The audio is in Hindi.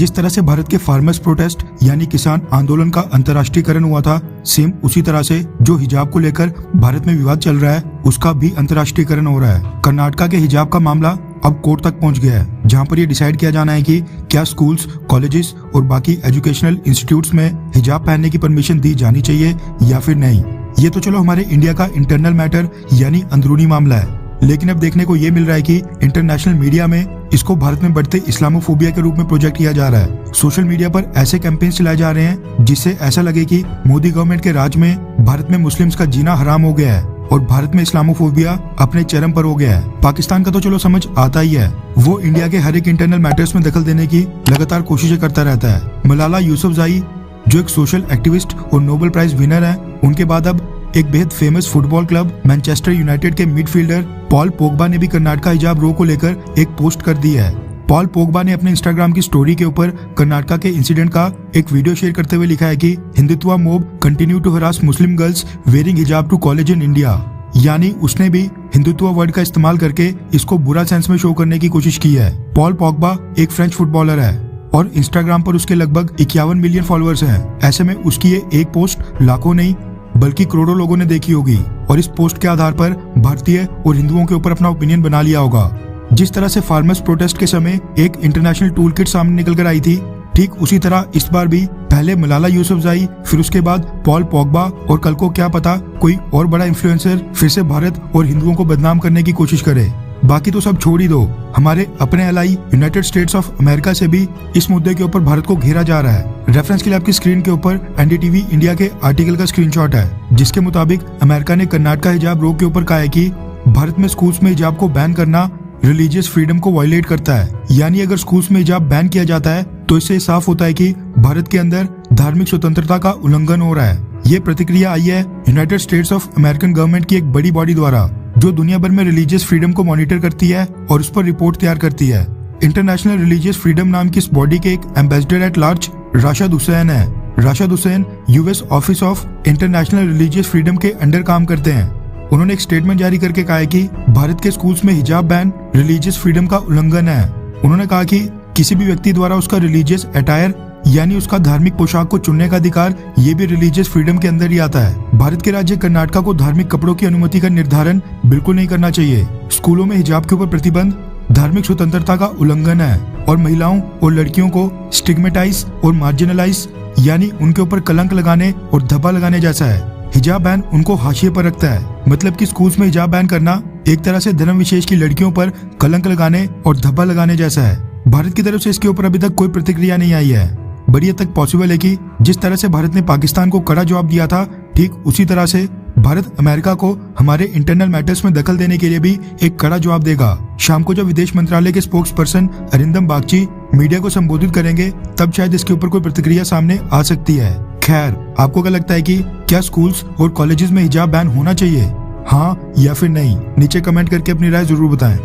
जिस तरह से भारत के फार्मर्स प्रोटेस्ट यानी किसान आंदोलन का अंतर्राष्ट्रीयकरण हुआ था, सेम उसी तरह से जो हिजाब को लेकर भारत में विवाद चल रहा है उसका भी अंतर्राष्ट्रीयकरण हो रहा है। कर्नाटका के हिजाब का मामला अब कोर्ट तक पहुंच गया है, जहां पर ये डिसाइड किया जाना है कि क्या स्कूल्स, कॉलेजेस और बाकी एजुकेशनल इंस्टीट्यूट्स में हिजाब पहनने की परमिशन दी जानी चाहिए या फिर नहीं। ये तो चलो हमारे इंडिया का इंटरनल मैटर यानी अंदरूनी मामला है, लेकिन अब देखने को ये मिल रहा है कि इंटरनेशनल मीडिया में इसको भारत में बढ़ते इस्लामोफोबिया के रूप में प्रोजेक्ट किया जा रहा है। सोशल मीडिया पर ऐसे कैंपेन चलाए जा रहे हैं जिससे ऐसा लगे कि मोदी गवर्नमेंट के राज में भारत में मुस्लिम्स का जीना हराम हो गया है और भारत में इस्लामोफोबिया अपने चरम पर हो गया है। पाकिस्तान का तो चलो समझ आता ही है, वो इंडिया के हर एक इंटरनल मैटर्स में दखल देने की लगातार कोशिशें करता रहता है। मलाला यूसुफजई जो एक सोशल एक्टिविस्ट और नोबेल प्राइज विनर है, उनके बाद अब एक बेहद famous football club Manchester United के मिडफील्डर पॉल पोग्बा ने भी कर्नाटका हिजाब रो को लेकर एक पोस्ट कर दी है। पॉल पोग्बा ने अपने इंस्टाग्राम की स्टोरी के ऊपर कर्नाटका के इंसिडेंट का एक वीडियो शेयर करते हुए लिखा है कि Hindutva mob continue to harass Muslim girls wearing hijab to college in India. यानी उसने भी हिंदुत्व वर्ड का इस्तेमाल करके इसको बुरा सेंस में शो करने की कोशिश की है। पॉल पोग्बा एक फ्रेंच फुटबॉलर है और इंस्टाग्राम पर उसके लगभग 51 मिलियन फॉलोअर्स हैं। ऐसे में उसकी ये एक पोस्ट लाखों नहीं बल्कि करोड़ों लोगों ने देखी होगी और इस पोस्ट के आधार पर भारतीय और हिंदुओं के ऊपर अपना ओपिनियन बना लिया होगा। जिस तरह से फार्मर्स प्रोटेस्ट के समय एक इंटरनेशनल टूल किट सामने निकल कर आई थी, ठीक उसी तरह इस बार भी पहले मलाला यूसुफजई, फिर उसके बाद पॉल पोग्बा और कल को क्या पता कोई और बड़ा इन्फ्लुएंसर फिर से भारत और हिंदुओं को बदनाम करने की कोशिश करे। बाकी तो सब छोड़ ही दो, हमारे अपने ally United states of America से भी इस मुद्दे के ऊपर भारत को घेरा जा रहा है। रेफरेंस के लिए आपकी स्क्रीन के ऊपर एनडीटीवी इंडिया के आर्टिकल का स्क्रीनशॉट है, जिसके मुताबिक अमेरिका ने कर्नाटका हिजाब रो के ऊपर कहा है कि भारत में स्कूल्स में हिजाब को बैन करना रिलीजियस फ्रीडम को वायलेट करता है। यानी अगर स्कूल्स में हिजाब बैन किया जाता है तो इससे साफ होता है कि भारत के अंदर धार्मिक स्वतंत्रता का उल्लंघन हो रहा है। ये प्रतिक्रिया आई है United states of American government की एक बड़ी बॉडी द्वारा, जो दुनिया भर में रिलीजियस फ्रीडम को मॉनिटर करती है और उस पर रिपोर्ट तैयार करती है। इंटरनेशनल रिलीजियस फ्रीडम नाम की इस बॉडी के एक ambassador at large Rashid Hussain है। Rashid Hussain US office of international religious freedom के अंडर काम करते हैं। उन्होंने एक स्टेटमेंट जारी करके कहा है कि भारत के स्कूल्स में हिजाब बैन रिलीजियस फ्रीडम का उल्लंघन है। उन्होंने कहा कि किसी भी व्यक्ति द्वारा उसका रिलीजियस अटायर यानी उसका धार्मिक पोशाक को चुनने का अधिकार ये भी रिलीजियस फ्रीडम के अंदर ही आता है। भारत के राज्य कर्नाटका को धार्मिक कपड़ों की अनुमति का निर्धारण बिल्कुल नहीं करना चाहिए। स्कूलों में हिजाब के ऊपर प्रतिबंध धार्मिक स्वतंत्रता का उल्लंघन है और महिलाओं और लड़कियों को स्टिग्मेटाइज और मार्जिनलाइज यानी उनके ऊपर कलंक लगाने और धब्बा लगाने जैसा है। हिजाब बैन उनको हाशिए पर रखता है, मतलब कि स्कूल्स में हिजाब बैन करना एक तरह से धर्म विशेष की लड़कियों पर कलंक लगाने और धब्बा लगाने जैसा है। भारत की तरफ से इसके ऊपर अभी तक कोई प्रतिक्रिया नहीं आई है। बड़ी हद तक पॉसिबल है कि जिस तरह से भारत ने पाकिस्तान को कड़ा जवाब दिया था, ठीक उसी तरह से भारत अमेरिका को हमारे इंटरनल मैटर्स में दखल देने के लिए भी एक कड़ा जवाब देगा। शाम को जब विदेश मंत्रालय के spokes person Arindam Bagchi media को संबोधित करेंगे, तब शायद इसके ऊपर कोई प्रतिक्रिया सामने आ सकती है। खैर, आपको क्या लगता है कि क्या स्कूल्स और कॉलेजेस में हिजाब बैन होना चाहिए, हाँ या फिर नहीं? नीचे कमेंट करके अपनी राय जरूर बताएं।